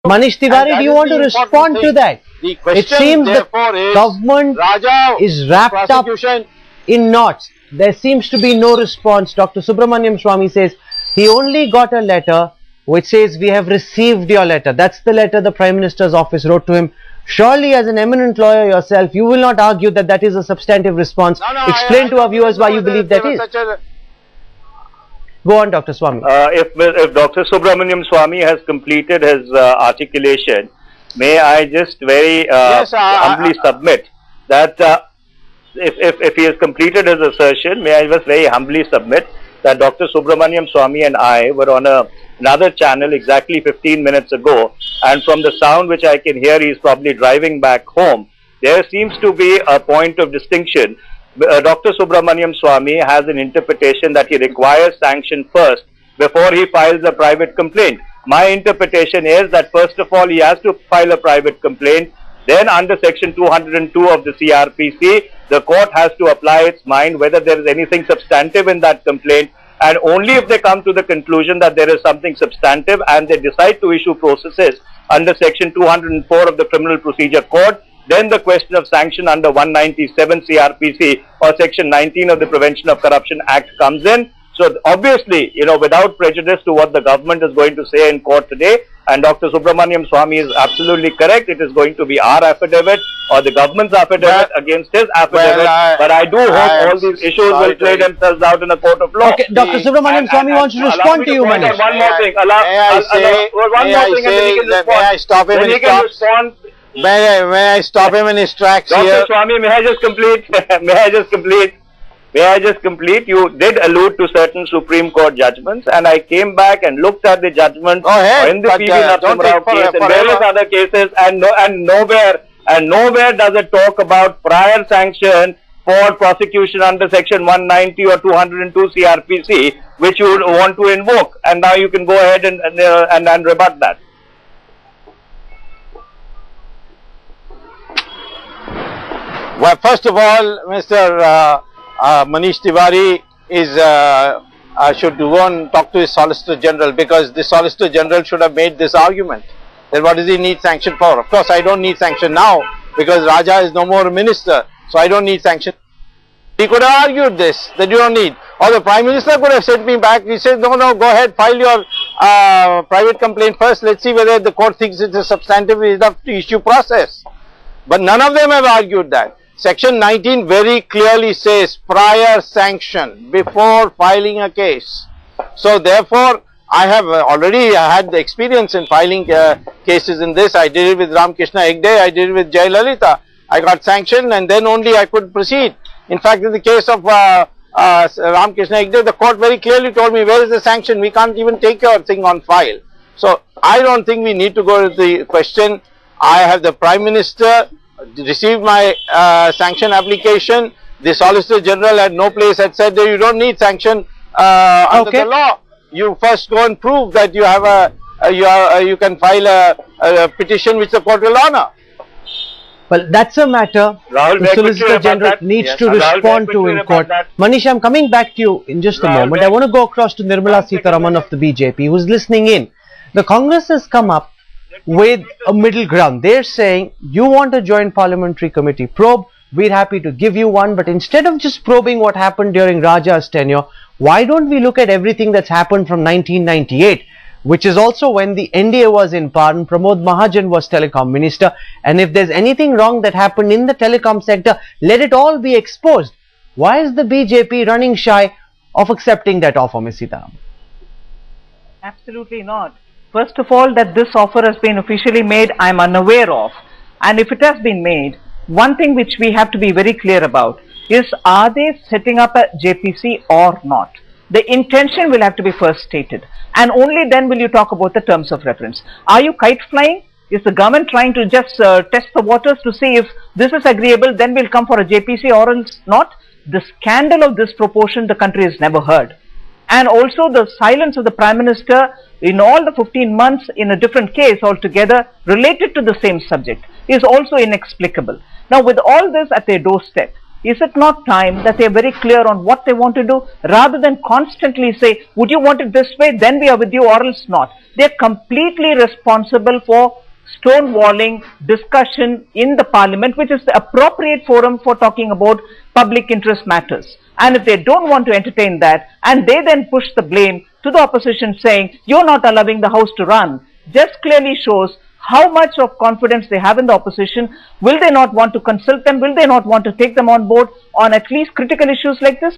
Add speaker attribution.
Speaker 1: Manish Tiwari, do you want to respond to that? It seems the government is wrapped up in knots. There seems to be no response. Dr. Subramaniam Swamy says he only got a letter which says we have received your letter. That's the letter the Prime Minister's office wrote to him. Surely, as an eminent lawyer yourself, you will not argue that that is a substantive response. Explain to our viewers why you believe that is. Go on, Dr. Swamy.
Speaker 2: If Dr. Subramaniam Swamy has completed his articulation, may I just very humbly submit that if he has completed his assertion, may I just very humbly submit that Dr. Subramaniam Swamy and I were on another channel exactly 15 minutes ago, and from the sound which I can hear, he is probably driving back home. There seems to be a point of distinction. Dr. Subramaniam Swamy has an interpretation that he requires sanction first before he files a private complaint. My interpretation is that first of all he has to file a private complaint, then under section 202 of the CRPC, the court has to apply its mind whether there is anything substantive in that complaint, and only if they come to the conclusion that there is something substantive and they decide to issue processes under section 204 of the Criminal Procedure Code, then the question of sanction under 197 CRPC or section 19 of the Prevention of Corruption Act comes in. So obviously, without prejudice to what the government is going to say in court today, and Dr. Subramaniam Swamy is absolutely correct, it is going to be our affidavit or the government's affidavit against his affidavit. But I do hope all these issues will play themselves out in a court of law.
Speaker 1: Okay, Dr. Subramaniam Swamy wants to respond to you, Manish.
Speaker 2: One more thing.
Speaker 3: May I stop him in his tracks? May I stop him in his tracks here?
Speaker 2: Dr. Swamy, may I just complete? May I just complete? You did allude to certain Supreme Court judgments, and I came back and looked at the judgment in the P.V. Narasimha Rao case and various other cases, and nowhere does it talk about prior sanction for prosecution under section 190 or 202 CRPC, which you would want to invoke. And now you can go ahead and rebut that.
Speaker 3: Well, first of all, Mr. Manish Tiwari should go and talk to his Solicitor General, because the Solicitor General should have made this argument. Then what does he need sanction for? Of course, I don't need sanction now because Raja is no more a minister, so I don't need sanction. He could have argued this, that you don't need. Or the Prime Minister could have sent me back. He said, no, go ahead, file your private complaint first. Let's see whether the court thinks it's a substantive enough to issue process. But none of them have argued that. Section 19 very clearly says prior sanction before filing a case. So therefore, I have already had the experience in filing cases in this. I did it with Ramkrishna Hegde, I did it with Jayalalitha. I got sanctioned and then only I could proceed. In fact, in the case of Ramkrishna Hegde, the court very clearly told me, where is the sanction? We can't even take your thing on file. So I don't think we need to go to the question. I have the Prime Minister received my sanction application. The Solicitor General at no place had said that you don't need sanction under the law. You first go and prove that you have you can file a petition which the court will honor.
Speaker 1: Well, that's a matter the Solicitor General needs to respond to in court. Manish, I'm coming back to you in just a moment. I want to go across to Nirmala Sitharaman of the BJP, who's listening in. The Congress has come up with a middle ground. They're saying, you want a joint parliamentary committee probe, we're happy to give you one, but instead of just probing what happened during Raja's tenure, why don't we look at everything that's happened from 1998, which is also when the NDA was in power and Pramod Mahajan was telecom minister, and if there's anything wrong that happened in the telecom sector, let it all be exposed. Why is the BJP running shy of accepting that offer, Ms. Sitaram?
Speaker 4: Absolutely not. First of all, that this offer has been officially made, I am unaware of. And if it has been made, one thing which we have to be very clear about is, are they setting up a JPC or not? The intention will have to be first stated, and only then will you talk about the terms of reference. Are you kite flying? Is the government trying to just test the waters to see if this is agreeable, then we'll come for a JPC, or else not? The scandal of this proportion the country has never heard. And also the silence of the Prime Minister in all the 15 months in a different case altogether related to the same subject is also inexplicable. Now, with all this at their doorstep, Is it not time that they are very clear on what they want to do, rather than constantly say, would you want it this way, then we are with you, or else not? They are completely responsible for stonewalling discussion in the parliament, which is the appropriate forum for talking about public interest matters. And if they don't want to entertain that, and they then push the blame to the opposition saying, you're not allowing the house to run, just clearly shows how much of confidence they have in the opposition. Will they not want to consult them? Will they not want to take them on board on at least critical issues like this?